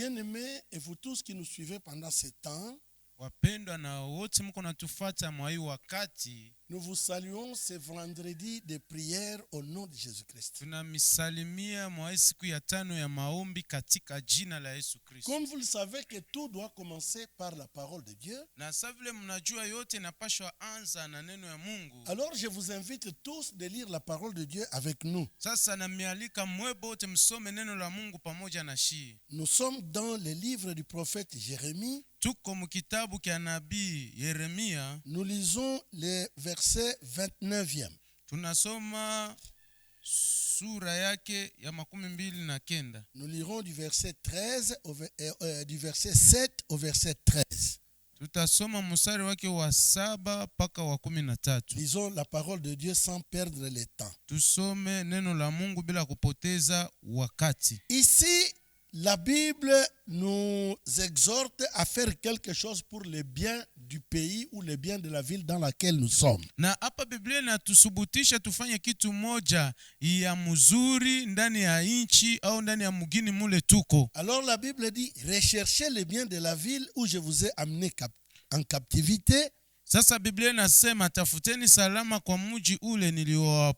Bien-aimés et vous tous qui nous suivez pendant ce temps, wapendwa na wote mko natufuata mwa hii wakati, nous vous saluons ce vendredi de prière au nom de Jésus-Christ. tunamisalimia mwa hii siku ya tano ya maombi katika jina la Yesu Kristo. Comme vous le savez que tout doit commencer par la parole de Dieu, Na sasa vile mnajua yote inapaswa anza na neno ya Mungu. alors je vous invite tous de lire la parole de Dieu avec nous. Sasa namialika mwebo wote msome neno la Mungu pamoja na shii. Nous sommes dans le livre du prophète Jérémie. Tuko mkitabu kia nabii Yeremia. Nous lisons le verset 29e. Tunasoma sura yake ya 29. Nous lirons du verset 13 du verset 7 au verset 13. Tutasoma mstari wake wa 7 mpaka wa 13. Lisons la parole de Dieu sans perdre le temps. Tusome neno la Mungu bila kupoteza wakati. Ici, la Bible nous exhorte à faire quelque chose pour le bien du pays ou le bien de la ville dans laquelle nous sommes. Na hapa Biblia inatusubutisha tufanye kitu moja ya mzuri ndani ya nchi au ndani ya mgini mule tuko. Alors la Bible dit, recherchez le bien de la ville où je vous ai amené en captivité. Sasa Biblia inasema tafuteni salama kwa mji ule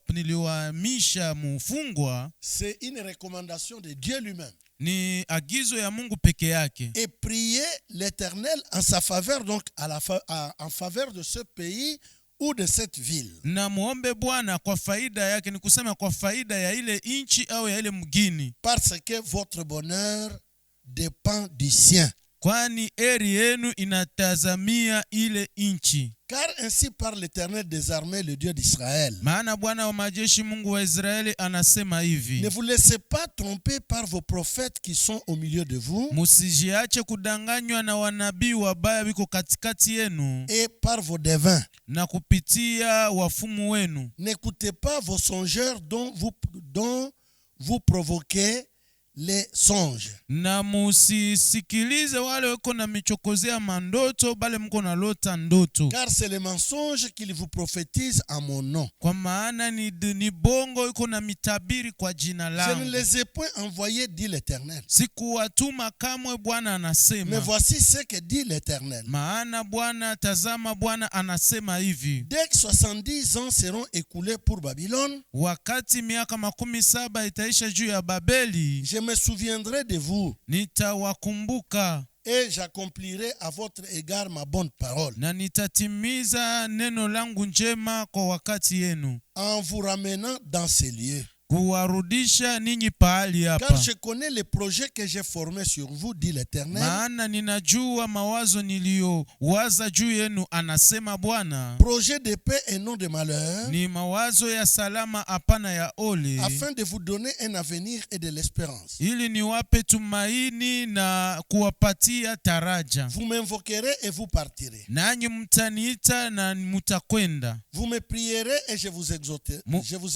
niliowahamisha mufungwa. C'est une recommandation de Dieu lui-même. Ni agizo ya Mungu peke yake. Et priez l'Éternel en sa faveur, donc en faveur de ce pays ou de cette ville. Na muombe Bwana kwa faida yake, ni kusema kwa faida ya ile nchi au ya ile mgini. Parce que votre bonheur dépend du sien. Kwani eri yenu inatazamia ile nchi. Car ainsi parle l'Éternel des armées, le Dieu d'Israël. Maana Bwana wa majeshi Mungu wa Israeli anasema hivi. Ne vous laissez pas tromper par vos prophètes qui sont au milieu de vous. Musijiache kudanganywa na wanabii wabaya wiko katikati yenu. Et par vos devins. Na kupitia wafumu wenu. N'écoutez pas vos songeurs dont vous provoquez les songes. Na musisikilize wale wako na michokozea mandoto bale mko na lota ndoto. Car c'est les mensonges qu'ils vous prophétisent en mon nom. Kwa maana ni bongo iko na mitabiri kwa jina langu. Je ne les ai point envoyés, dit l'Éternel. Sikuwatuma kamwe, Bwana anasema. Mais voici ce que dit l'Éternel. Maana Bwana, tazama Bwana anasema hivi. Dès que 70 ans seront écoulés pour Babylone, wakati miaka 70 itaisha juu ya Babeli, je me souviendrai de vous. Nitawakumbuka. Et j'accomplirai à votre égard ma bonne parole. Na nitatimiza neno langu njema kwa wakati yenu. En vous ramenant dans ces lieux. Kuwarudisha ninyi pahali hapa. Car je connais les projets que j'ai formés sur vous, dit l'Éternel. Maana ninajua mawazo niliyowaza juu yenu, anasema Bwana. Projet de paix et non de malheur. Ni mawazo ya salama hapana ya ole. Afin de vous donner un avenir et de l'espérance. Ili niwape tumaini na kuwapatia taraja. Vous m'invoquerez et vous partirez. Nanyi mtaniita na mutakwenda. Vous me prierez et je vous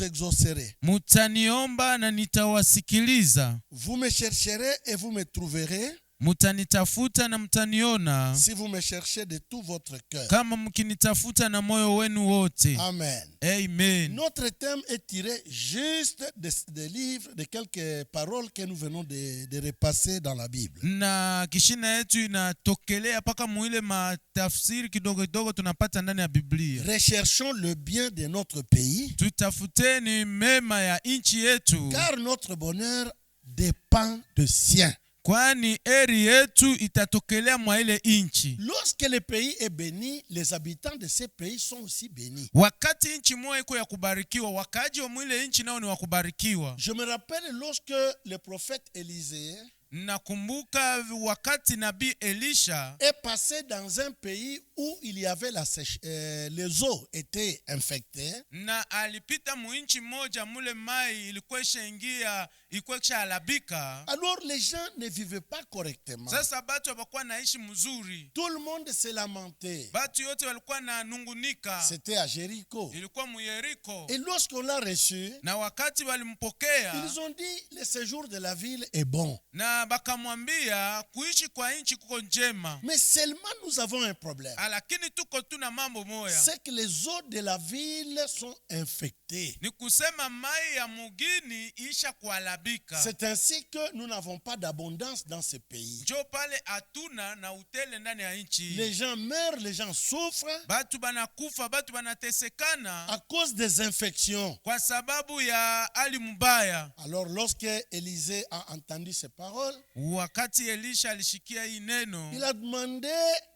exaucerai. Mutaniomba na nitawasikiliza. Vous me chercherez et vous me trouverez. Mutanitafuta na mtaniona. Si vous me cherchez de tout votre cœur. Kama mkinitafuta na moyo wenu wote. Amen. Amen. Notre thème est tiré juste des livres, de quelques paroles que nous venons de repasser dans la Bible. Na kishina yetu inatokelea paka muile matafsiri kidogo kidogo tunapata ndani ya Biblia. Recherchons le bien de notre pays. Tutafuteni mema ya nchi yetu. Car notre bonheur dépend de sien. Kwani eri yetu itatokelea mwa ile nchi. Lorsque le pays est béni, les habitants de ce pays sont aussi bénis. Wakati nchi moja iko ya kubarikiwa, wakaji wa mwile nchi nao ni wakubarikiwa. Je me rappelle lorsque le prophète Élisée nakumbuka wakati nabii Elisha est passé dans un pays où il y avait les eaux étaient infectées. Na alipita muinchi moja mule mai ilikuwa ishaingia, ilikuwa ishalabika. Alors les gens ne vivaient pas correctement. Sasa batu hawakuwa naishi mzuri. Tout le monde se lamentait. Batu yote walikuwa na nungunika. C'était à Jéricho. Ilikuwa mu Yeriko. Et lorsqu'on l'a reçu, na wakati walimpokea, ils ont dit le séjour de la ville est bon. na bakamwambia kuishi kwa nchi kuko njema, Mais seulement nous avons un problème. lakini tuko tuna mambo moya, C'est que les eaux de la ville sont infectées. ni kusema mai ya mugini isha kualabika. C'est ainsi que nous n'avons pas d'abondance dans ce pays. Njo pale atuna na utele ndani ya nchi. Les gens meurent, les gens souffrent Batu banakufa, batu banatesekana à cause des infections. kwa sababu ya hali mbaya. Alors lorsque Élisée a entendu ces paroles, Wakati Elisha alishikia hii neno, il a demandé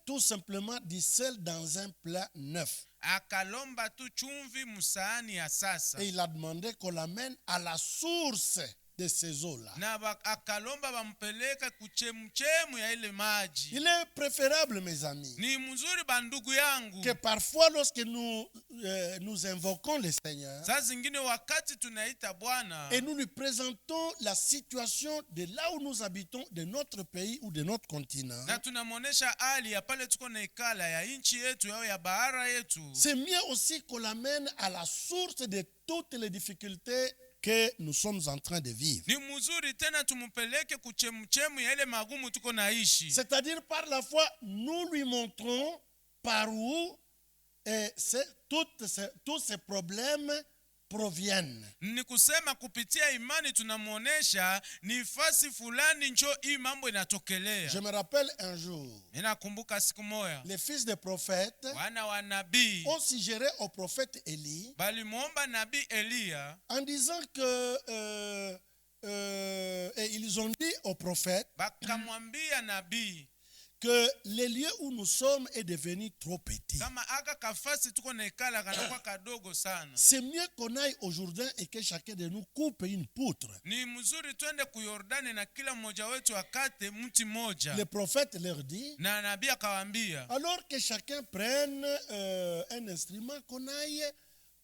tout simplement du sel dans un plat neuf. akalomba tu chumvi msaani ya sasa, Et il a demandé qu'on l'amène à la source de ces eaux-là. na akalomba bampeleke kuchemuchemu ya ile maji. Il est préférable, mes amis, Ni mzuri bandugu yangu, que parfois lorsque nous invoquons le Seigneur saa zingine wakati tunaita Bwana et nous lui présentons la situation de là où nous habitons, de notre pays ou de notre continent, na tunamonesha hali ya pale tuko na ikala ya nchi yetu au ya bahara yetu, c'est mieux aussi qu'on l'amène à la source de toutes les difficultés que nous sommes en train de vivre. ni mzuri tena tumupeleke kuchemuchemu ya ile magumu tuko naishi. C'est-à-dire par la foi, nous lui montrons par où tous ces problèmes proviennent. Ni kusema kupitia imani tunamuonesha ni fasi fulani njo hii mambo inatokelea. Je me rappelle un jour, Ninakumbuka siku moja les fils des prophètes wana wa nabii ont suggéré au prophète Élie balimuomba nabii Eliya en disant que et ils ont dit au prophète bakamwambia nabii que les lieux où nous sommes est devenu trop petit. kama aka kafasi tuko na ikala kanakuwa kadogo sana. C'est mieux qu'on aille au Jourdain et que chacun de nous coupe une poutre. Ni mzuri twende ku Yordani na kila mmoja wetu akate mti moja. Le prophète leur dit, Na nabii akawaambia alors que chacun prenne un instrument, qu'on aille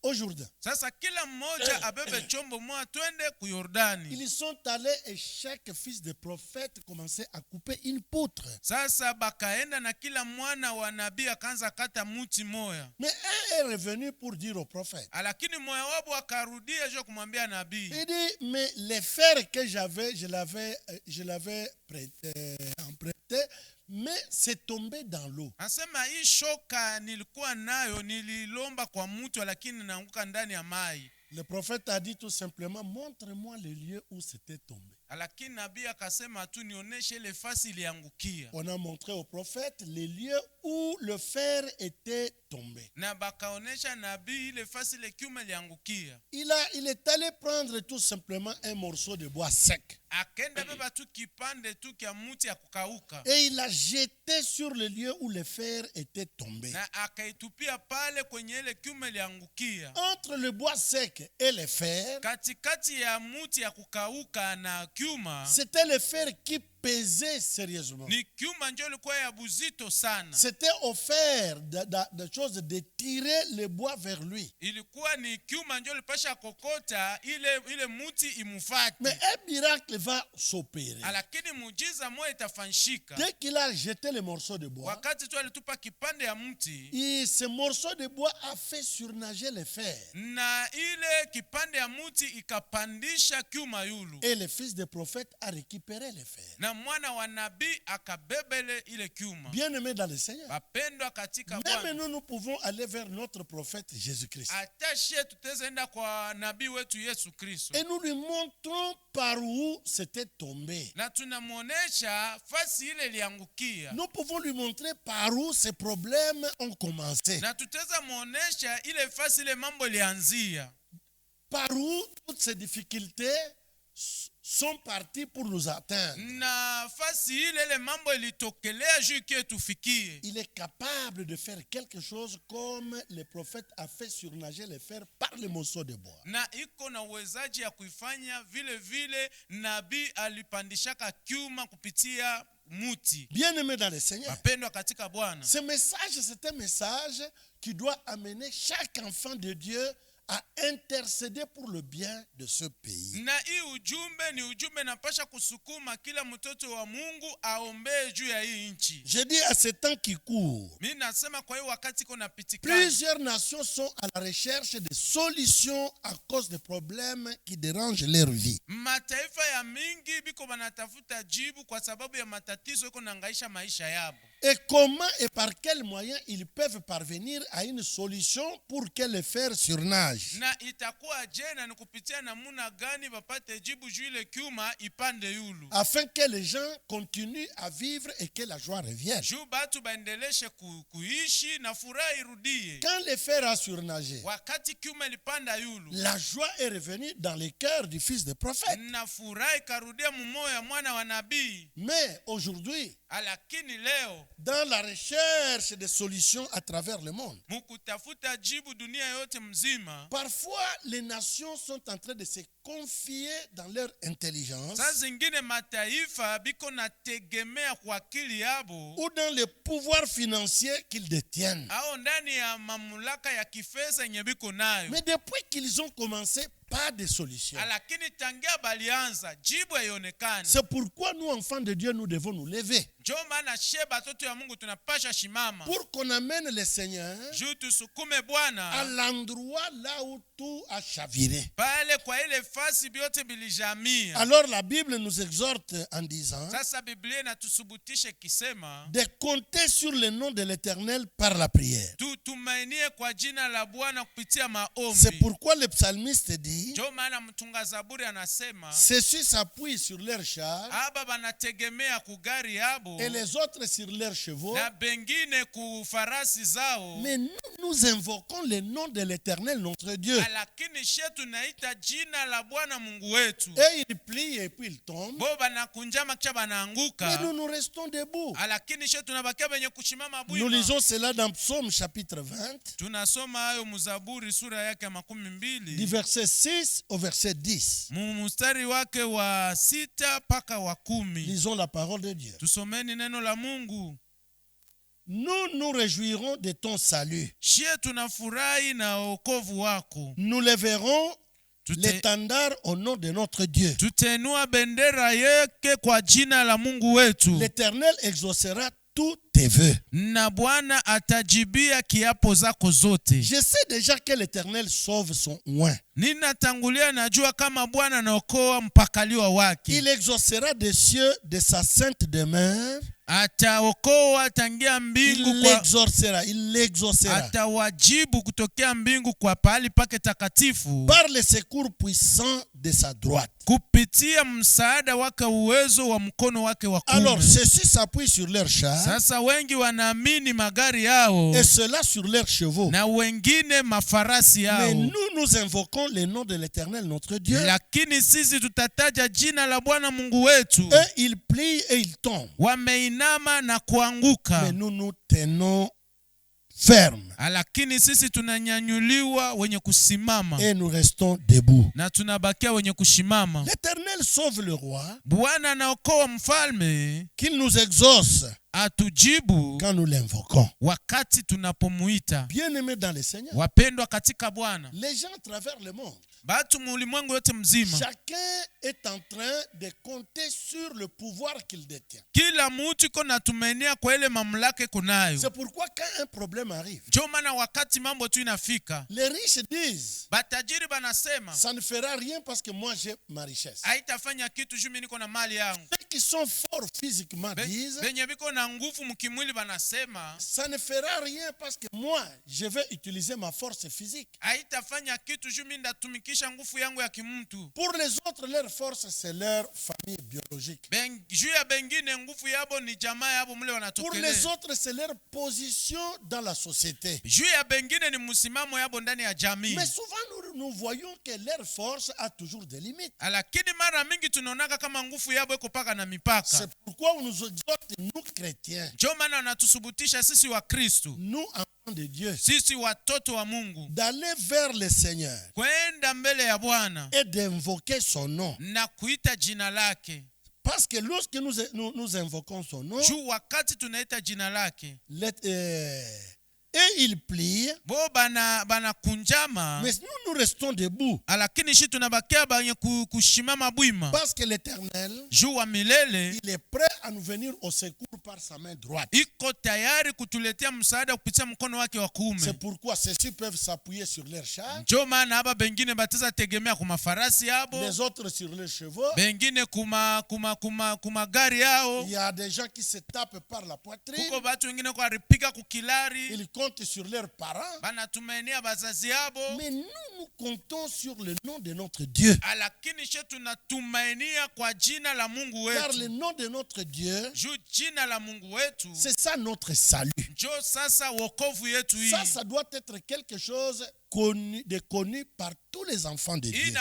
au Jourdain. sasa kila mmoja abebe chombo moja twende ku Yordani. Ils sont allés et chaque fils de prophète commençait à couper une poutre. Sasa bakaenda na kila mwana wa nabii akaanza kata mti moja. Mais un est revenu pour dire au prophète. Lakini moyo wao akarudia je kumwambia nabii. Il dit, mais les fers que j'avais, je l'avais emprunté, mais c'est tombé dans l'eau. Anasema hii shoka nilikuwa nayo nililomba kwa mtu lakini naanguka ndani ya mai. Le prophète a dit tout simplement, montre-moi le lieu où c'était tombé. Lakini nabii akasema tu nionyeshe ile fasi iliangukia. On a montré au prophète les lieux où le fer était tombé. Na bakaonesha nabii ile fasi ile kiume iliangukia. Il est allé prendre tout simplement un morceau de bois sec. Akenda beba tu kipande tu kia mti ya kukauka. Et il a jeté sur le lieu où le fer était tombé. Na akaitupia pale kwenye ile kiume iliangukia. Entre le bois sec et le fer, Katikati ya mti ya kukauka na kiuma, c'était le fer qui pesait sérieusement. ni kiuma ndio ilikuwa ya buzito sana. C'était au fer de choses de tirer le bois vers lui. Ilikuwa ni kiuma ndio ilipasha kokota ile mti imufate. Mais un miracle va s'opérer. Lakini muujiza moja itafanyika. Dès qu'il a jeté le morceau de bois, Wakati tu alitupa kipande ya mti, et ce morceau de bois a fait surnager le fer. na ile kipande ya mti ikapandisha kiuma yulu. Et le fils des prophètes a récupéré le fer. Na mwana wa nabii akabebele ile kiuma. Bien-aimés dans le Seigneur, Bapendwa katika même Bwana, nous pouvons aller vers notre prophète Jésus-Christ. atashie tutezenda kwa nabii wetu Yesu Kristo. Et nous lui montrons par où c'était tombé. Na tunamuonesha fasi ile iliangukia. Nous pouvons lui montrer par où ces problèmes ont commencé. Na tutaweza muonesha ile fasi ile mambo ilianzia. Par où toutes ces difficultés sont parties pour nous atteindre. Na fasi ile mambo ilitokelea juu kie tufikie. Il est capable de faire quelque chose comme le prophète a fait surnager le fer par le morceau de bois. Na iko na uwezaji ya kuifanya vile vile nabii alipandishaka kiuma kupitia muti. Bien-aimés dans le Seigneur, Bapendwa katika Bwana, ce message, c'est un message qui doit amener chaque enfant de Dieu à intercéder pour le bien de ce pays. Na hii ujumbe ni ujumbe napasha kusukuma kila mtoto wa Mungu aombee juu ya hii nchi. Je dis à ce temps qui court, Mimi nasema kwa hiyo wakati kuna pitikana. plusieurs nations sont à la recherche de solutions à cause des problèmes qui dérangent leur vie. Mataifa ya mingi biko banatafuta jibu kwa sababu ya matatizo iko naangaisha maisha yabo. Et comment et par quels moyens ils peuvent parvenir à une solution pour que le fer surnage. Na itakuwa je na nikupitia namuna gani bapate jibu juu ile kiuma ipande yulu. Afin que les gens continuent à vivre et que la joie revienne. Juu batu baendeleshe kuishi na furaha irudie. Quand le fer a surnagé, Wakati kiuma ilipanda yulu, la joie est revenue dans le cœur du fils des prophètes. na furaha ikarudia mumoyo ya mwana wa nabii. Mais aujourd'hui, Lakini leo dans la recherche de solutions à travers le monde, mukutafuta jibu dunia yote mzima, parfois les nations sont en train de se confier dans leur intelligence saa zingine mataifa biko nategemea kwa akili yabo ou dans le pouvoir financier qu'ils détiennent. au ndani ya mamlaka ya kifedha yenye biko nayo. Mais depuis qu'ils ont commencé, pas de solution. Lakini tangia balianza jibu haionekani. C'est pourquoi nous, enfants de Dieu, nous devons nous lever Ndio maana she batoto ya Mungu tunapasha shimama pour qu'on amène le Seigneur juu tusukume à Bwana l'endroit là où tout a chaviré. pale kwa ile fasi biote bilijamia. Alors la Bible nous exhorte en disant Sasa Biblia inatusubutishe kisema de compter sur le nom de l'Éternel par la prière. tutumainie kwa jina la Bwana kupitia maombi. C'est pourquoi le psalmiste dit, Ndio maana mtunga Zaburi anasema ceux-ci s'appuient sur leurs chars aba banategemea kugari yabo et les autres sur leurs chevaux. na bengine ku farasi zao. Mais nous invoquons le nom de l'Éternel, notre Dieu. Lakini she tunaita jina la Bwana Mungu wetu. Et ils plient et puis ils tombent. Bo banakunjama kisha Mais banaanguka. nous restons debout. Lakini she tunabakia benye kushimama Nous bwima. lisons cela dans Psaume chapitre 20, Tunasoma hayo muzaburi sura yake ya 12 du verset 6 au verset 10. mstari wake wa 6 mpaka wa 10. Lisons la parole de Dieu. Tusomeni neno la Mungu. Nous nous réjouirons de ton salut. Shie tunafurahi na wokovu wako. Nous lèverons Tute- l'étendard au nom de notre Dieu. Tutenua bendera yake kwa jina la Mungu wetu. L'Éternel exaucera tous tes vœux. Na Bwana atajibia kiapo zako zote. Je sais déjà que l'Éternel sauve son oint. Ninatangulia najua kama Bwana anaokoa mpakaliwa wake. Il exaucera des cieux de sa sainte demeure. Ataokoa tangia mbingu Il l'exaucera atawajibu kutokea mbingu kwa pahali pake takatifu par les secours puissants de sa droite. kupitia msaada wake, uwezo wa mkono wake wa Alors kuume. ceux-ci s'appuient sur leurs chars Sasa wengi wanaamini magari yao et ceux-là sur leurs chevaux. na wengine mafarasi Mais yao. nous invoquons le nom de l'Éternel notre Dieu. Lakini sisi tutataja jina la Bwana Mungu wetu. Eux, ils plient et ils tombent. Wameinama na kuanguka. Mais nous nous tenons fermes Lakini sisi tunanyanyuliwa wenye kusimama et nous restons debout. na tunabakia wenye kushimama. L'Éternel sauve le roi, Bwana anaokoa mfalme, qu'il nous exauce atujibu quand nous l'invoquons. wakati tunapomuita. Bien-aimés dans le Seigneur, Wapendwa katika Bwana, les gens à travers le monde, batu mulimwengu yote mzima, chacun est en train de compter sur le pouvoir qu'il détient. kila mtu iko natumainia kwa ile mamlaka kunayo. C'est pourquoi quand un problème arrive, Ndio maana wakati mambo tu inafika, les riches disent, batajiri banasema ça ne fera rien parce que moi j'ai ma richesse. haitafanya kitu juu mimi niko na mali yangu. Ceux qui sont forts physiquement disent, Benye biko na nguvu mkimwili banasema ça ne fera rien parce que moi je vais utiliser ma force physique. haitafanya kitu juu mimi ndatumikisha nguvu yangu ya kimtu. Pour les autres, leur force c'est leur famille biologique. Juu ya bengine nguvu yabo ni jamaa yabo mle Pour wanatokelea. les autres, c'est leur position dans la société. Juu ya bengine ni msimamo yabo ndani ya jamii. Mais souvent, nous voyons que leur force a toujours des limites. Lakini mara mingi tunaonaka kama nguvu yabo iko paka na mipaka. C'est pourquoi on nous exhorte, nous chrétiens, Ndio maana wanatusubutisha sisi wa Kristo, nous enfants de Dieu, sisi watoto wa Mungu, d'aller vers le Seigneur kwenda mbele ya Bwana et d'invoquer son nom. na kuita jina lake. Parce que lorsque nous invoquons son nom, Juu wakati tunaita jina lake, Et ils plient. bo bana kunjama, Mais nous restons debout. lakini shi tunabakia banye kushimama bwima. Parce que l'Éternel, Juu wa milele il est prêt à nous venir au secours par sa main droite. iko tayari kutuletea msaada kupitia mkono wake wa kuume. C'est pourquoi ceux-ci peuvent s'appuyer sur leurs chars, Njo maana haba bengine batiza tegemea kuma farasi yabo, les autres sur leurs chevaux. bengine kuma gari yao. Il y a des gens qui se tapent par la poitrine. Kuko batu wengine kwa ripiga kukilari, Ils comptent sur leurs parents. banatumainia bazazi yabo. Mais nous comptons sur le nom de notre Dieu. Lakini she tunatumainia kwa jina la Mungu Car le wetu. nom de notre Dieu, Juu jina la Mungu wetu c'est ça notre salut. njo sasa wokovu yetu hii. Ça doit être quelque chose connu par tous les enfants de Hii Dieu.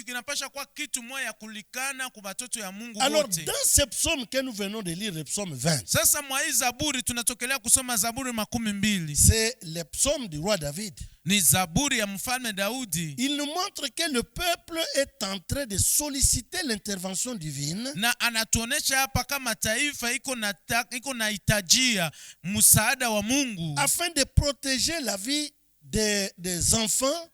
inapasha kuwa kitu moja ya kulikana kwa batoto ya Mungu Alors, wote. dans ce psaume que nous venons de lire, le psaume 20, Sasa mwa hii Zaburi tunatokelea kusoma Zaburi 12. c'est le psaume du roi David. Ni Zaburi ya mfalme Daudi. Il nous montre que le peuple est en train de solliciter l'intervention divine Na anatuonesha hapa kama taifa iko na hitajia msaada wa Mungu afin de protéger la vie des enfants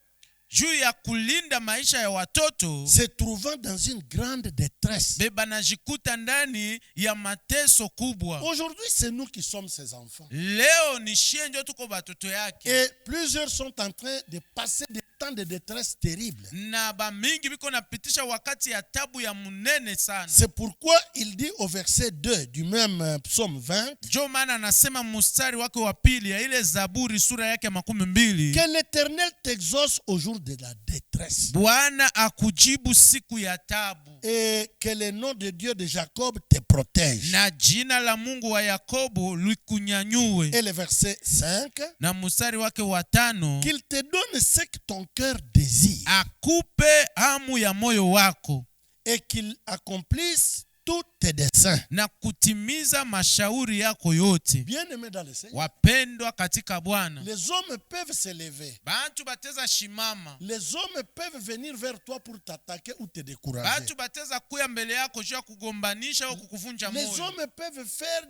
juu ya kulinda maisha ya watoto se trouvant dans une grande détresse. beba najikuta ndani ya mateso kubwa. Aujourd'hui, c'est nous qui sommes ces enfants. Leo ni shie ndio tuko batoto yake. Et plusieurs sont en train de passer des temps de détresse terribles. Na bamingi biko napitisha wakati ya tabu ya munene sana. C'est pourquoi il dit au verset 2 du même psaume 20 Ndio maana anasema mstari wake wa pili ya ile Zaburi sura yake 12, que l'Éternel t'exauce au jour de la détresse Bwana akujibu siku ya tabu, et que le nom de Dieu de Jacob te protège. na jina la Mungu wa Yakobo likunyanyue. Et le verset 5, Na mstari wake wa 5, qu'il te donne ce que ton cœur désire akupe hamu ya moyo wako et qu'il accomplisse tous tes desseins. na kutimiza mashauri yako yote. Bien-aimés dans le Seigneur, Wapendwa katika Bwana, les hommes peuvent se lever. bantu bateza shimama, Les hommes peuvent venir vers toi pour t'attaquer ou te décourager. bantu bateza kuya mbele yako juu ya kugombanisha au kukuvunja Les moyo. hommes peuvent faire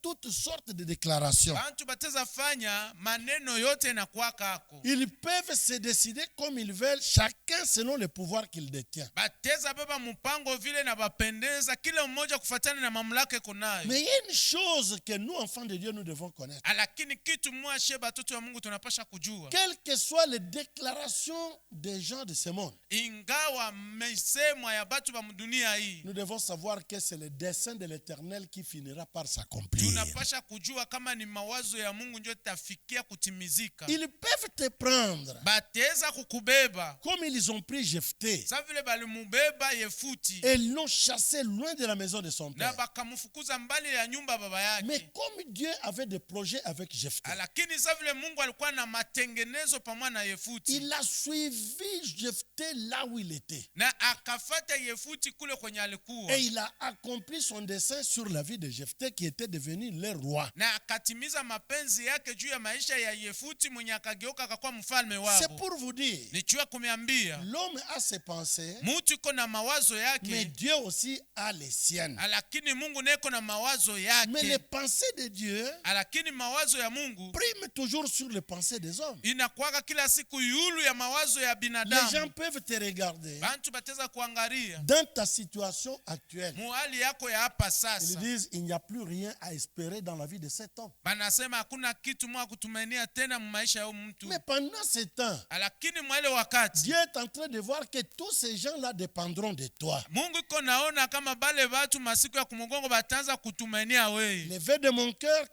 toutes sortes de déclarations. Bantu bateza fanya maneno yote na kwako. Ils peuvent se décider comme ils veulent, chacun selon le pouvoir qu'il détient. Bateza beba mpango vile na bapendeza kila mmoja kufuatana na mamlaka iko nayo. Mais il y a une chose que nous, enfants de Dieu, nous devons connaître. Lakini kitu mmoja batoto wa Mungu tunapasha kujua. Quelles que soient les déclarations des gens de ce monde, Ingawa mesemo ya batu ba dunia hii, nous devons savoir que c'est le dessein de l'Éternel qui finira par s'accomplir. tunapasha kujua kama ni mawazo ya Mungu ndio tafikia kutimizika. Ils peuvent te prendre Bateza kukubeba comme ils ont pris Jephthé sa vile balimubeba Yefuti et l'ont chassé loin de la maison de son na père. bakamfukuza mbali ya nyumba baba yake. Mais comme Dieu avait des projets avec Jephthé, Lakini sa vile Mungu alikuwa na matengenezo pamoja na Yefuti, il a suivi Jephthé là où il était. na akafata Yefuti kule kwenye alikuwa, Et il a accompli son dessein sur la vie de Jephthé qui était devenu leur roi. na akatimiza mapenzi yake juu ya maisha ya Yefuti mwenye akageuka akakuwa mfalme C'est wao. pour vous dire, Ni juu ya kumiambia l'homme a ses pensées, mutu iko na mawazo mais yake, Dieu aussi a les siennes. lakini Mungu neko na mawazo Mais les yake. pensées de Dieu Lakini mawazo ya Mungu priment toujours sur les pensées des hommes. inakuwaka kila siku yulu ya mawazo ya Les gens binadamu. peuvent te regarder Bantu bateza kuangalia dans ta situation actuelle. muhali yako ya hapa Ils sasa, disent il n'y a plus rien à espérer dans la vie de cet homme. banasema hakuna kitu mwa kutumainia tena maisha ya mtu. Mais pendant ce temps, Lakini mwele wakati Dieu est en train de voir que tous ces gens-là dépendront de toi. Mungu iko naona kama bale batu masiku ya kumugongo batanza kutumainia wewe. Le vœu de mon cœur,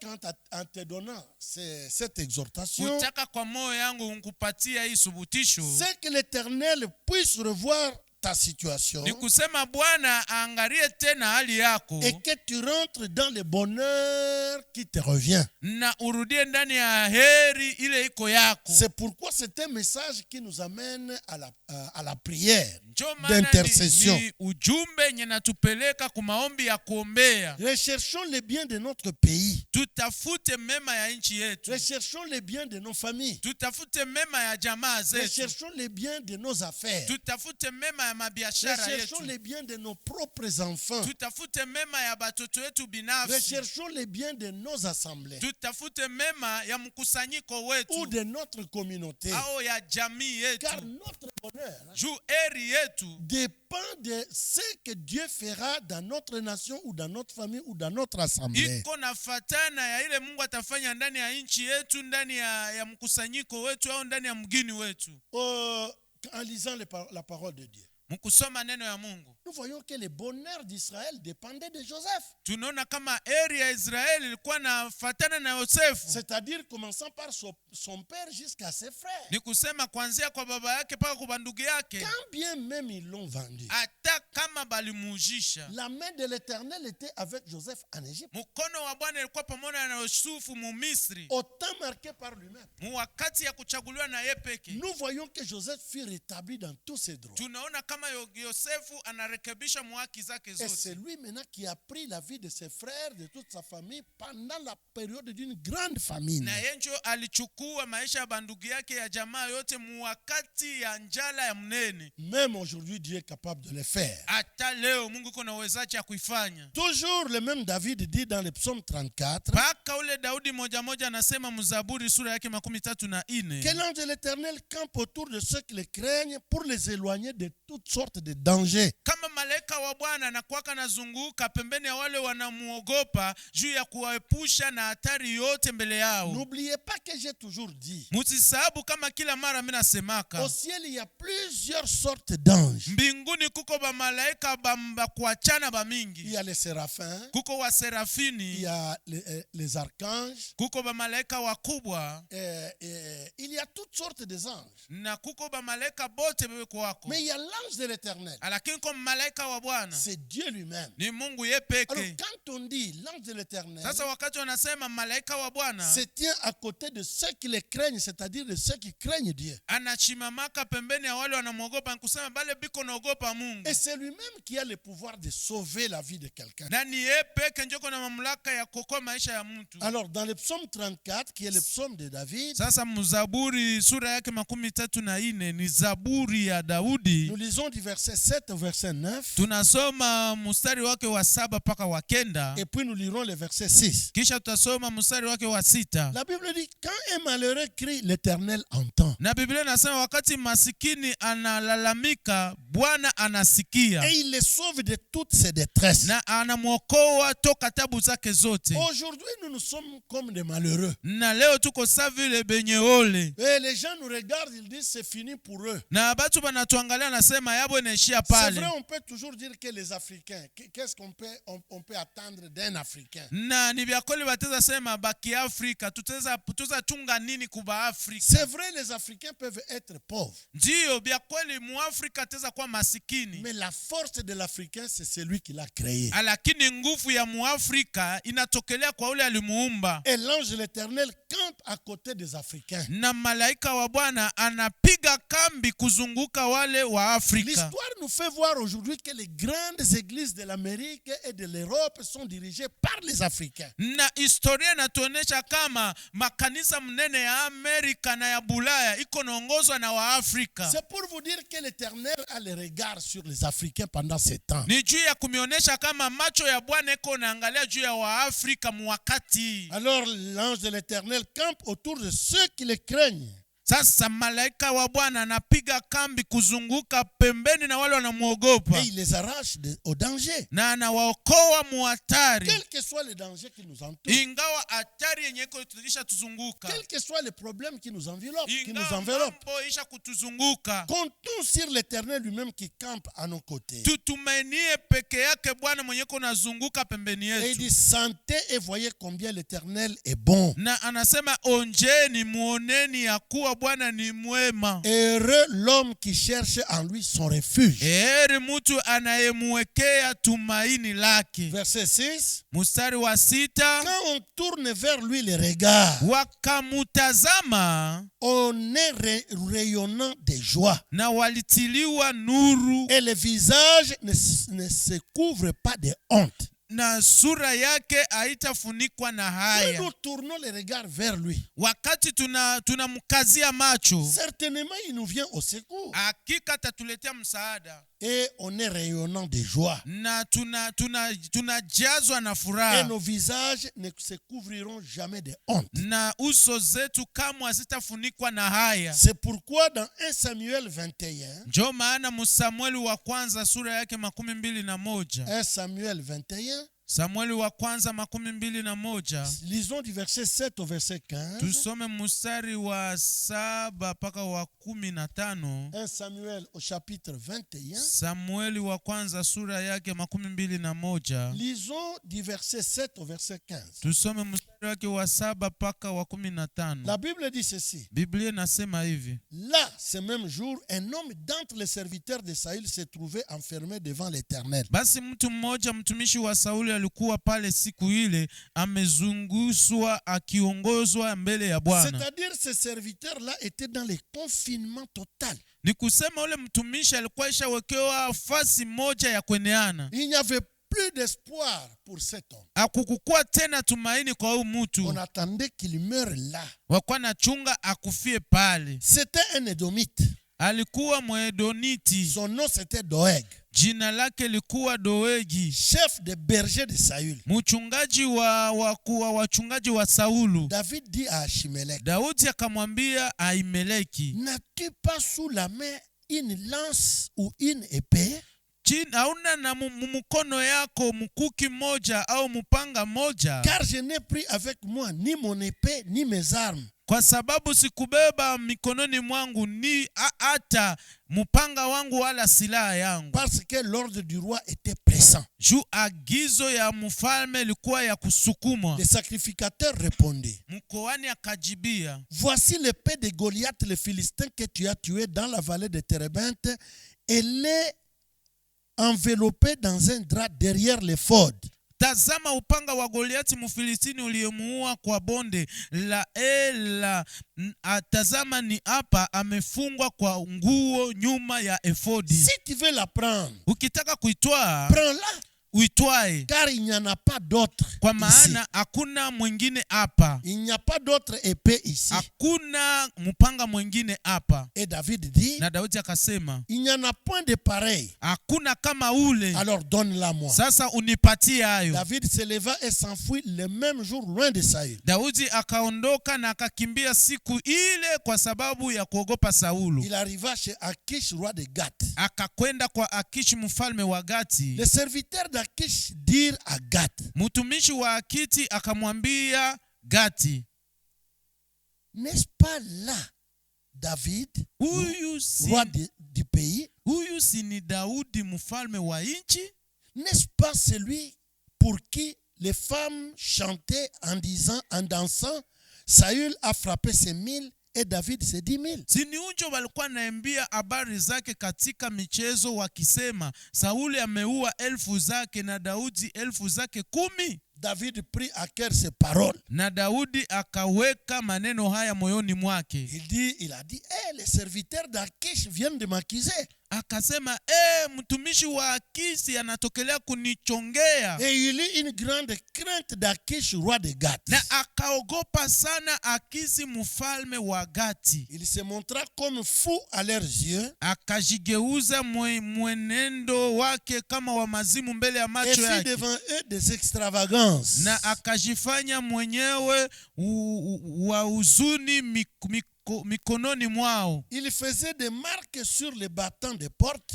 en te donnant cette exhortation, Kutaka kwa moyo yangu nkupatia hii subutisho c'est que l'Éternel puisse revoir ta situation ni kusema Bwana aangalie tena hali yako et que tu rentres dans le bonheur qui te revient. na urudie ndani ya heri ile iko yako. C'est pourquoi c'est un message qui nous amène à la prière. d'intercession. Ni ujumbe nye natupeleka kumaombi ya kuombea. Recherchons les biens de notre pays. Tutafute mema ya nchi yetu. Recherchons les biens de nos familles. Tutafute mema ya jamaa zetu. Recherchons les biens de nos affaires. Tutafute mema ya mabiashara Recherchons yetu. les biens de nos propres enfants. Tutafute mema ya batoto wetu binafsi. Recherchons les biens de nos assemblées. Tutafute mema ya mkusanyiko wetu. Ou de notre communauté. Au ya jamii yetu. Car notre bonheur Juu eri yetu dépend de ce que Dieu fera dans notre nation ou dans notre famille ou dans notre assemblée. iko nafatana ya ile Mungu atafanya ndani ya nchi yetu, ndani ya mkusanyiko wetu au ndani ya mgini wetu. En lisant la parole de Dieu, mkusoma neno ya Mungu, nous voyons que le bonheur d'Israël dépendait de Joseph. Tunaona kama eri ya Israeli ilikuwa nafatana na Yosefu. C'est-à-dire commençant par son père jusqu'à ses frères. Ni kusema kuanzia kwa baba yake mpaka kwa bandugu yake. Quand bien même ils l'ont vendu, hata kama balimujisha, la main de l'Éternel était avec Joseph en Égypte. Mkono wa Bwana ilikuwa pamoja na Yosefu mu Misri. Au temps marqué par lui-même. Mu wakati ya kuchaguliwa na yeye peke. Nous voyons que Joseph fut rétabli dans tous ses droits. Tunaona kama Yosefu anarekebisha haki zake zote. Et c'est lui maintenant qui a pris la vie de ses frères, de toute sa famille pendant la période d'une grande famine. Na yenjo alichukua maisha ya bandugu yake ya jamaa yote mu wakati ya njala ya mnene. Même aujourd'hui Dieu est capable de le faire. Hata leo Mungu kuna uwezaji ya kuifanya. Toujours le même David dit dans le psaume 34. Paka ule Daudi moja anasema mzaburi sura yake 34. Que l'ange de l'Éternel campe autour de ceux qui le craignent pour les éloigner de toutes sortes de dangers. Kama malaika wa Bwana anakuwa nazunguka pembeni ya wale wanamuogopa juu ya kuwaepusha na hatari yote mbele yao. N'oubliez pas que j'ai toujours dit. Msisahabu kama kila mara mimi nasemaka. Au ciel il y a plusieurs sortes d'anges. Mbinguni kuko ba malaika ba kuachana ba mingi. Il y a les séraphins. Kuko wa serafini. Il y a les archanges. Kuko ba malaika wakubwa. Il y a toutes sortes d'anges. Na kuko ba malaika bote bebe kwako. Mais il y a l'ange de l'Éternel. Lakini kwa malaika wa Bwana, c'est Dieu lui-même. Ni Mungu yeye peke. Alors quand on dit l'ange de l'Éternel, sasa wakati wanasema malaika wa Bwana, se tient à côté de ceux qui le craignent, c'est-à-dire de ceux qui craignent Dieu. Anachimamaka pembeni ya wale wanamuogopa, kusema bale biko naogopa Mungu. Et c'est lui-même qui a le pouvoir de sauver la vie de quelqu'un. Na ni yeye peke njoko na mamlaka ya kuokoa maisha ya mtu. Alors dans le psaume 34 qui est le psaume de David, sasa mzaburi sura yake 34 ni zaburi ya Daudi. Nous lisons du verset 7 au verset 9. Tunasoma mstari wake wa 7 mpaka wa 9. Et puis nous lirons le verset 6. Kisha tutasoma mstari wake wa 6. La Bible dit quand un malheureux crie, l'Éternel entend. Na Biblia inasema wakati masikini analalamika, Bwana anasikia. Et il les sauve de toutes ses détresses. Na anamuokoa toka tabu zake zote. Aujourd'hui nous sommes comme des malheureux. Na leo tuko sawa vile benye ole. Et les gens nous regardent, ils disent c'est fini pour eux. Na batu banatuangalia nasema yabo inaishia pale. C'est vrai, on peut toujours dire que les Africains, qu'est-ce qu'on peut attendre d'un Africain? Na ni vyakoli bateza sema baki Afrika, tuteza chunga nini kuba Afrika? C'est vrai, les Africains peuvent être pauvres. Ndio byakoli mu Afrika teza kwa masikini. Mais la force de l'Africain, c'est celui qui l'a créé. Lakini nguvu ya mu Afrika inatokelea kwa ule alimuumba. Et l'ange de l'Éternel campe à côté des Africains. Na malaika wa Bwana anapiga kambi kuzunguka wale wa Afrika. L'histoire nous fait voir aujourd'hui que les grandes églises de l'Amérique et de l'Europe sont dirigées par les Africains. Na historia inatuonesha kama makanisa mnene ya Amerika na ya Bulaya iko naongozwa na wa Afrika. C'est pour vous dire que l'Éternel a le regard sur les Africains pendant ces temps. Ni juu ya kumionesha kama macho ya Bwana iko naangalia juu ya wa Afrika mu wakati. Alors l'ange de l'Éternel campe autour de ceux qui le craignent. Sasa malaika wa Bwana anapiga kambi kuzunguka pembeni na wale wanamuogopa. Et il les arrache au danger. Na anawaokoa mu hatari. Quel que soit le danger qui nous entoure. Ingawa hatari yenye iko tuzunguka. Quel que soit le problème qui nous enveloppe. Mambo isha kutuzunguka. Comptons sur l'Éternel lui-même qui campe à nos côtés. Tutumainie peke yake Bwana mwenye kunazunguka pembeni yetu. Et il dit sentez et voyez combien l'Éternel est bon. Na anasema onjeni muoneni ya kuwa wa Bwana ni mwema. Heureux l'homme qui cherche en lui son refuge. Heri mtu anayemwekea tumaini lake. Verset 6. Mstari wa 6. Quand on tourne vers lui les regards, wakamutazama, on est rayonnant de joie. na walitiliwa nuru, Et le visage ne se couvre pas de honte. na sura yake haitafunikwa na Quand haya. nous tournons les regards vers lui, Wakati tunamkazia macho, certainement il nous vient au secours. hakika atatuletea msaada, Et on est rayonnant de joie. na tunajazwa na Et furaha, nos visages ne se couvriront jamais de honte. na uso zetu kamwe hazitafunikwa na haya. C'est pourquoi dans 1 Samuel 21, Ndio maana Samueli wa kwanza sura yake 21, 1 Samuel 21, Samueli wa kwanza 21, lisons du verset 7 au verset 15. tusome mstari wa 7 mpaka wa 15. 1 Samuel au chapitre 21. Samueli wa kwanza sura yake 21. Lisons du verset 7 au verset 15. Tusome mstari wake wa 7 mpaka wa 15. La Bible dit ceci. Biblia inasema hivi: Là, ce même jour, un homme d'entre les serviteurs de Saül se trouvait enfermé devant l'Éternel. Basi mtu mmoja mtumishi wa Sauli alikuwa pale siku ile, amezungushwa akiongozwa mbele ya Bwana. C'est-à-dire ce serviteur-là était dans le confinement total. Ni kusema ule mtumishi alikuwa ishawekewa fasi moja ya kweneana. Il n'y avait plus d'espoir pour cet homme. Hakukukua tena tumaini kwa huyu mtu. On attendait qu'il meure là. Walikuwa na chunga akufie pale. C'était un Édomite. Alikuwa Mwedoniti. Son nom c'était Doeg. Jina lake likuwa Doegi, chef de berger de Saül. mchungaji wachungaji wa Saulu. David dit à Achimelech, Daudi akamwambia Ahimeleki, n'as-tu pas sous la main une lance ou une épée? hauna na mkono yako mkuki moja au mpanga moja? Car je n'ai pris avec moi ni mon épée ni mes armes. Kwa sababu sikubeba mikononi mwangu ni hata mpanga wangu wala silaha yangu. Parce que l'ordre du roi était pressant. Juu agizo ya mfalme ilikuwa ya kusukumwa. Le sacrificateur répondit, Mkoani akajibia, voici l'épée de Goliath le Philistin que tu as tué dans la vallée de Térébinthe. Elle est enveloppée dans un drap derrière l'éphod. Tazama upanga wa Goliati Mfilistini uliyemuua kwa bonde la Ela. Tazama ni hapa amefungwa kwa nguo nyuma ya efodi. Si tu veux la prendre, Ukitaka kuitwaa, prends-la. uitwae, Car il n'y en a pas d'autre kwa ici. maana hakuna mwingine hapa. Il n'y a pas d'autre épée ici. Hakuna mpanga mwingine hapa. Et David dit, Na Daudi akasema, il n'y en a point de pareil. hakuna kama ule. Alors donne-la moi. Sasa unipatie hayo. David se leva et s'enfuit le même jour loin de Saül. Daudi akaondoka na akakimbia siku ile kwa sababu ya kuogopa Saulu. Il arriva chez Akish, roi de Gath. Akakwenda kwa Akishi mfalme wa Gati. Les serviteurs d'Akish dirent à Gath, Mtumishi wa Akiti akamwambia Gati, n'est-ce pas là David, huyu roi du pays? huyu si ni Daudi mfalme wa nchi? N'est-ce pas celui pour qui les femmes chantaient en dansant, Saül a frappé ses 1000 et David ses 10,000? Sini unjo walikuwa naambia habari zake katika michezo wakisema, Sauli ameua 1000 zake na Daudi 1000 zake 10. David prit à cœur ces paroles. Na Daudi akaweka maneno haya moyoni mwake. Il a dit, les serviteurs d'Akish viennent de m'accuser. Akasema, mtumishi wa Akisi anatokelea kunichongea. Et il eut une grande crainte d'Akish, roi de Gath. Na akaogopa sana Akisi mfalme wa Gati. Il se montra comme fou à leurs yeux. Akajigeuza mwenendo wake kama wa mazimu mbele ya Et macho fit yake. devant eux des extravagances. Na akajifanya mwenyewe wa huzuni mikononi mwao. Il faisait des marques sur les battants des portes.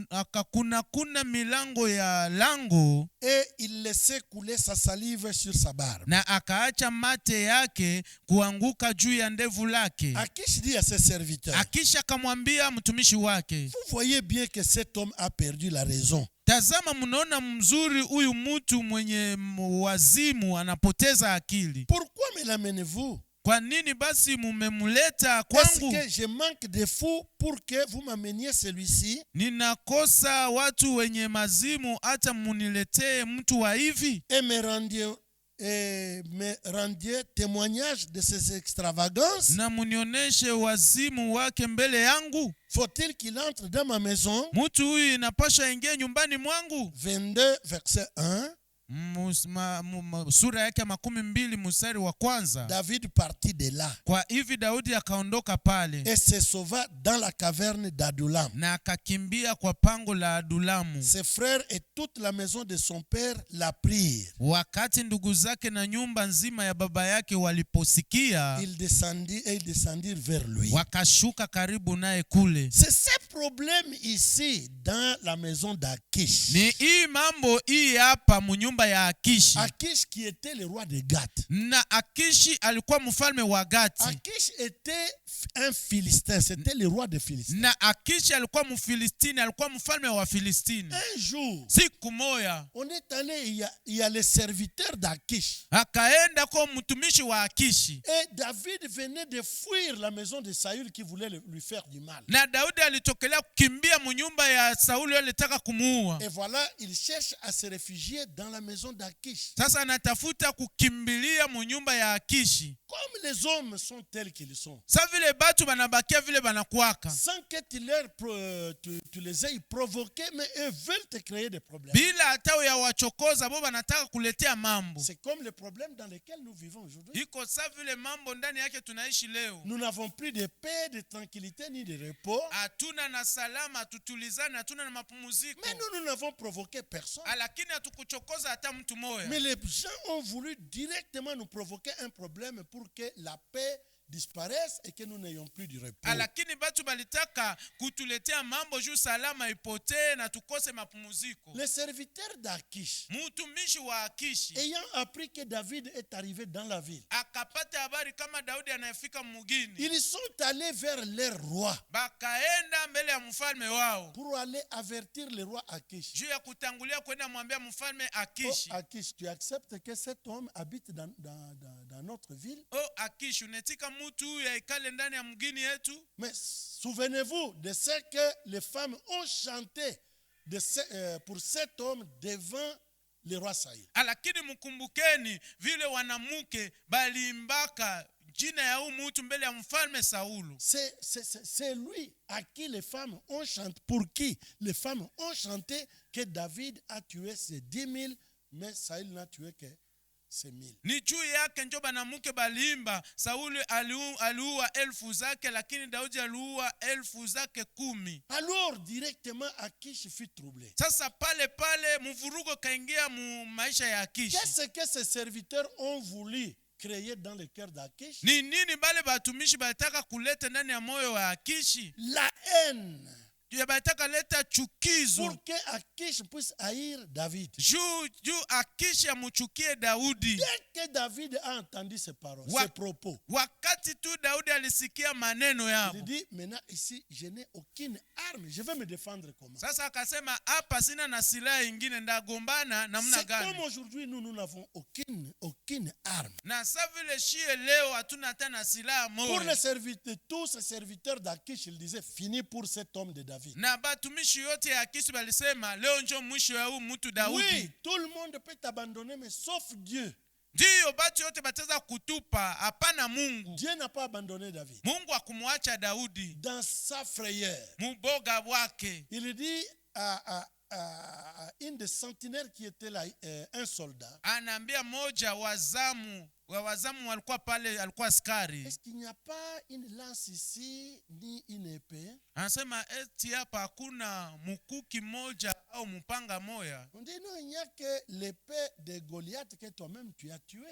Akakuna milango ya lango. Et il laissait couler sa salive sur sa barbe. Na akaacha mate yake kuanguka juu ya ndevu lake. Akish dit à ses serviteurs, Akisha akamwambia mtumishi wake, vous voyez bien que cet homme a perdu la raison. tazama mnaona mzuri huyu mtu mwenye wazimu anapoteza akili. Pourquoi me l'amenez-vous? kwa nini basi mumemuleta Est-ce kwangu? que je manque de fous pour que vous m'ameniez celui-ci? Ninakosa watu wenye mazimu hata muniletee mtu wa hivi? Et me rendiez témoignage de ces extravagances? Na munioneshe wazimu wake mbele yangu? Faut-il qu'il entre dans ma maison? Mtu huyu inapasha ingie nyumbani mwangu? 22 verset 1. Sura yake 12 mstari wa kwanza. David partit de là Kwa hivi Daudi akaondoka pale et se sauva dans la caverne d'Adullam. na akakimbia kwa pango la Adulamu. Ses frères et toute la maison de son père la prirent. Wakati ndugu zake na nyumba nzima ya baba yake waliposikia, Ils descendirent vers lui. wakashuka karibu naye kule. C'est ce problème ici dans la maison d'Akish. Ni hii mambo hii hapa munyumba ya Akishi. Akish qui était le roi de Gath. Na Akishi alikuwa mfalme wa Gati. Akish était un Philistin, c'était le roi des Philistins. Na Akishi alikuwa Mfilistini, alikuwa mfalme wa Filistini. Un jour, Siku moja on est allé, il y a les serviteurs d'Akish. akaenda kwa mtumishi wa Akishi. Et David venait de fuir la maison de Saül qui voulait lui faire du mal. Na Daudi alitokelea kukimbia munyumba ya Sauli alitaka kumuua. Et voilà, il cherche à se réfugier dans la maison d'Akish. Sasa anatafuta kukimbilia munyumba ya Akishi. Comme les hommes sont tels qu'ils sont. Sa vile batu banabakia vile banakuaka. Sans que tu les aies provoqués, mais eux veulent te créer des problèmes. Bila hata ya wachokoza bo banataka kuletea mambo. C'est comme le problème dans lequel nous vivons aujourd'hui. Iko sa vile mambo ndani yake tunaishi leo. Nous n'avons plus de paix, de tranquillité ni de repos. Hatuna na salama, tutulizane, hatuna na mapumziko. Mais nous n'avons provoqué personne. Lakini hatukuchokoza hata mtu moja. Mais les gens ont voulu directement nous provoquer un problème pour que la paix disparaisse et que nous n'ayons plus de repos. Lakini batu balitaka kutuletea mambo juu salama ipotee na tukose mapumziko. Les serviteurs d'Akish, Mtumishi wa Akishi, ayant appris que David est arrivé dans la ville, akapata habari kama Daudi anafika mugini. ils sont allés vers leur roi Bakaenda mbele ya mfalme wao pour aller avertir le roi Akish. juu ya kutangulia kwenda mwambia mfalme Oh, Akishi. Akish, tu acceptes que cet homme habite dans notre ville? Oh Akishi, unetika mtu ya ikale ndani ya mgini yetu? Mais souvenez-vous de ce que les femmes ont chanté pour cet homme devant le roi Saül. Lakini mkumbukeni vile wanamuke balimbaka jina ya huyu mtu mbele ya mfalme Saulu. C'est lui à qui les femmes ont chanté, pour qui les femmes ont chanté que David a tué ses 10 000, mais Saül n'a tué que ses 1000. Ni juu yake njo banamuke balimba. Sauli aliua 1000 zake, lakini Daudi aliua 1000 zake 10. Alors directement Akish fut troublé. Sasa pale mvurugo kaingia mu maisha ya Akishi. Qu'est-ce que ces serviteurs ont voulu créer dans le cœur d'Akish? Ni nini bale batumishi balitaka kuleta ndani ya moyo wa Akishi? La haine. Balitaka leta chukizo Pour que Akish puisse haïr David. juu Akishi amuchukie Daudi. Dès que David a entendu ces paroles, ces propos, wakati tu Daudi alisikia maneno yao, il dit, maintenant ici, je n'ai aucune arme, je vais me défendre comment? Sasa akasema hapa sina na silaha ingine, ndagombana namna C'est gani? comme aujourd'hui, nous n'avons aucune arme. Na sa vile shie leo hatuna hata na silaha Pour moja. les serviteurs, tous ces serviteurs d'Akish, il disait, fini pour cet homme de David. Na batumishi yote ya Akishi balisema leo njo mwisho ya huyu mtu Daudi. Oui, tout le monde peut t'abandonner, mais sauf Dieu. Ndiyo batu yote bataweza kutupa, hapana Mungu. Dieu n'a pas abandonné David. Mungu akumwacha Daudi Dans sa frayeur, muboga wake. il dit à une des sentinelles qui était là, un soldat, Anaambia moja wazamu walikuwa pale, alikuwa askari. est-ce qu'il n'y a pas une lance ici ni une épée? Anasema eti hapa hakuna mkuki moja au mpanga moja. On dit non, il n'y a que l'épée de Goliath que toi-même tu as tué,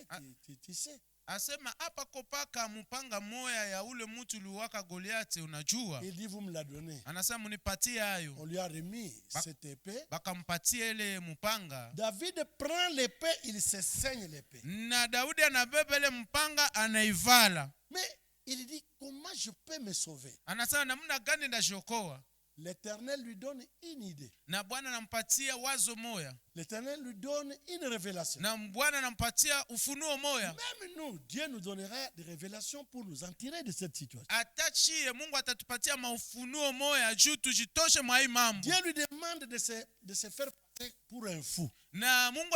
tu sais. Asema hapa kopaka mpanga moya ya ule mtu liwaka Goliathi, unajua. Il dit vous me la donnez. Anasema munipatie hayo. On lui a remis cette épée. Bakampatie ile mpanga. David prend l'épée, il se saigne l'épée. Na Daudi anabeba ile mpanga anaivala. Mais il dit comment je peux me sauver? Anasema namna gani ndajiokoa? l'Éternel lui donne une idée. na Bwana anampatia wazo moya, L'Éternel lui donne une révélation. na Bwana anampatia ufunuo moya. Même nous, Dieu nous donnera des révélations pour nous en tirer de cette situation. Atachie Mungu atatupatia maufunuo moya juu tujitoshe mwa hii mambo. Dieu lui demande de se faire passer pour un fou. Na Mungu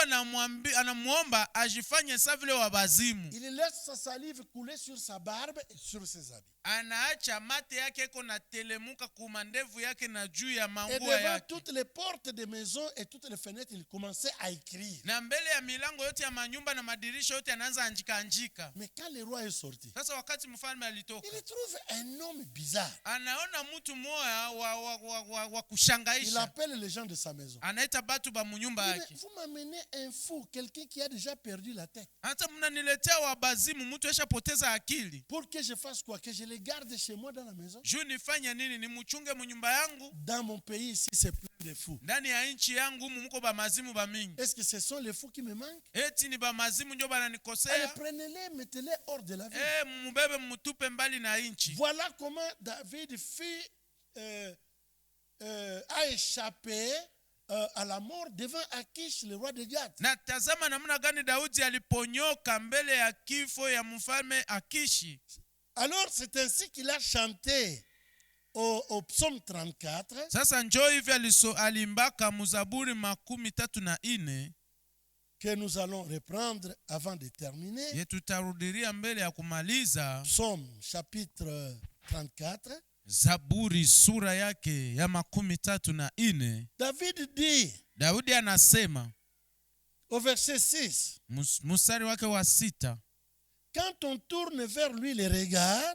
anamuomba ajifanye sawa vile wabazimu. Il laisse sa salive couler sur sa barbe et sur ses habits. Anaacha mate yake iko na telemuka kuma ndevu yake na juu ya Et manguo devant yake. toutes les portes des maisons et toutes les fenêtres, il commençait à écrire. Na mbele ya milango yote ya manyumba na madirisha yote anaanza anjika. Mais quand le roi est sorti, Sasa wakati mfalme alitoka, il trouve un homme bizarre. anaona mtu moya wa Il kushangaisha. appelle les gens de sa maison. Anaita batu ba munyumba Il dit, yake. vous m'amenez un fou, quelqu'un qui a déjà perdu la tête. Hata mnaniletea wabazimu, mtu ashapoteza akili. Pour que je fasse quoi? Que je les garde chez moi dans la maison? Juu nifanye nini? Nimuchunge munyumba yangu? Dans mon pays ici, c'est plein de fous. Ndani ya nchi yangu humu mko ba mazimu ba mingi. Est-ce que ce sont les fous qui me manquent? Eti ni ba mazimu ndio Allez, bananikosea? prenez-les, mettez-les hors de la ville. Mbebe mtupe mbali na nchi. Voilà comment David a échappé à la mort devant Akish, le roi de Gath. Na tazama namna gani Daudi aliponyoka mbele ya kifo ya mfalme Akishi. Alors c'est ainsi qu'il a chanté au psaume 34. Sasa njoo hivi alimbaka muzaburi 34 que nous allons reprendre avant de terminer. ye tutarudiria mbele ya kumaliza. Psaume chapitre 34. Zaburi sura yake ya 34. David dit Daudi anasema au verset 6, mstari wake wa 6, quand on tourne vers lui les regards,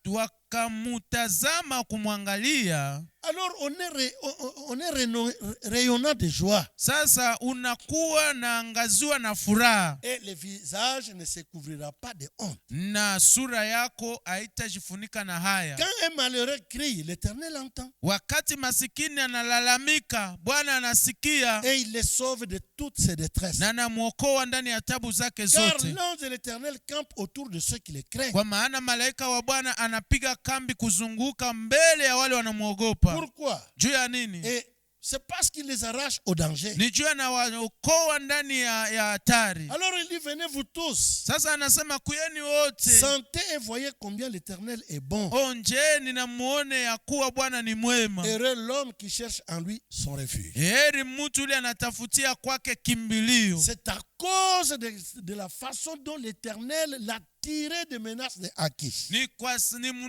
wakamutazama kumwangalia, alors on est rayonnant de joie. sasa unakuwa na angaziwa na furaha, Et le visage ne se couvrira pas de honte. na sura yako haitajifunika na haya. Quand un malheureux crie, l'Éternel entend. Wakati masikini analalamika, Bwana anasikia Et il les sauve de toutes ses détresses. na anamuokoa ndani ya tabu zake Car zote. l'ange de l'Éternel campe autour de ceux qui le craignent. Kwa maana malaika wa Bwana anapiga kambi kuzunguka mbele ya wale wanamuogopa. Pourquoi? Juu ya nini? Et c'est parce qu'il les arrache au danger. Ni juu anawaokoa ndani ya hatari. Alors il dit, venez vous tous, Sasa anasema kuyeni wote, sentez et voyez combien l'Éternel est bon. onjeni na muone ya kuwa Bwana ni mwema. Heureux l'homme qui cherche en lui son refuge. Heri mtu yule anatafutia kwake kimbilio. C'est à cause de la façon dont l'Éternel l'a tiré des menaces de Akish. Ni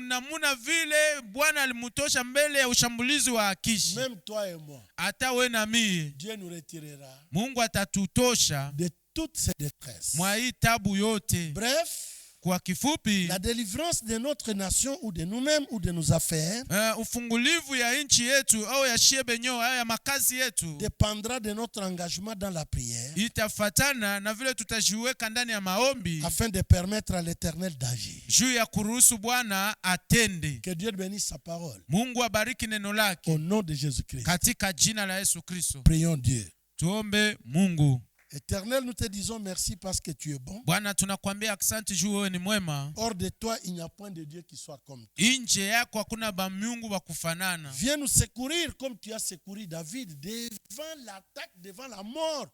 namuna vile Bwana alimutosha mbele ya ushambulizi wa Akishi. Même toi et moi, Hata we na mie, Dieu nous retirera Mungu atatutosha de toutes ces détresses. mwa hii tabu yote. Bref, Kwa kifupi, la délivrance de notre nation ou de nous-mêmes ou de nos affaires ufungulivu ya nchi yetu au ya shebenyo au ya makazi yetu dépendra de notre engagement dans la prière itafatana na vile tutajiweka ndani ya maombi afin de permettre à l'Éternel d'agir. juu ya kuruhusu Bwana atende. Que Dieu bénisse sa parole. Mungu abariki neno lake Au nom de Jésus-Christ. katika jina la Yesu Kristo. Prions Dieu. Tuombe. Mungu Éternel, nous te disons merci parce que tu es bon. Bwana, tunakwambia asante juu wewe ni mwema. Hors de toi, il n'y a point de Dieu qui soit comme toi. Nje yako hakuna ba miungu wa kufanana. Viens nous secourir comme tu as secouru David devant l'attaque, devant la mort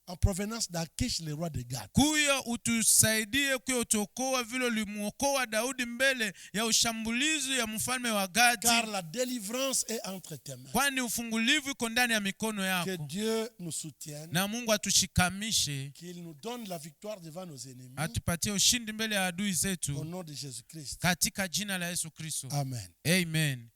en provenance d'Akish, le roi de Gath. Kuya utusaidie, kuya utuokoa vile ulimuokoa Daudi mbele ya ushambulizi ya mfalme wa Gadi. Car la délivrance est entre tes mains. Kwani ufungulivu iko ndani ya mikono Que yako. Dieu nous soutienne. Na Mungu atushikamishe, Qu'il nous donne la victoire devant nos ennemis. atupatie ushindi mbele ya adui Au zetu nom de Jésus-Christ. katika jina la Yesu Kristo. Amen. Amen.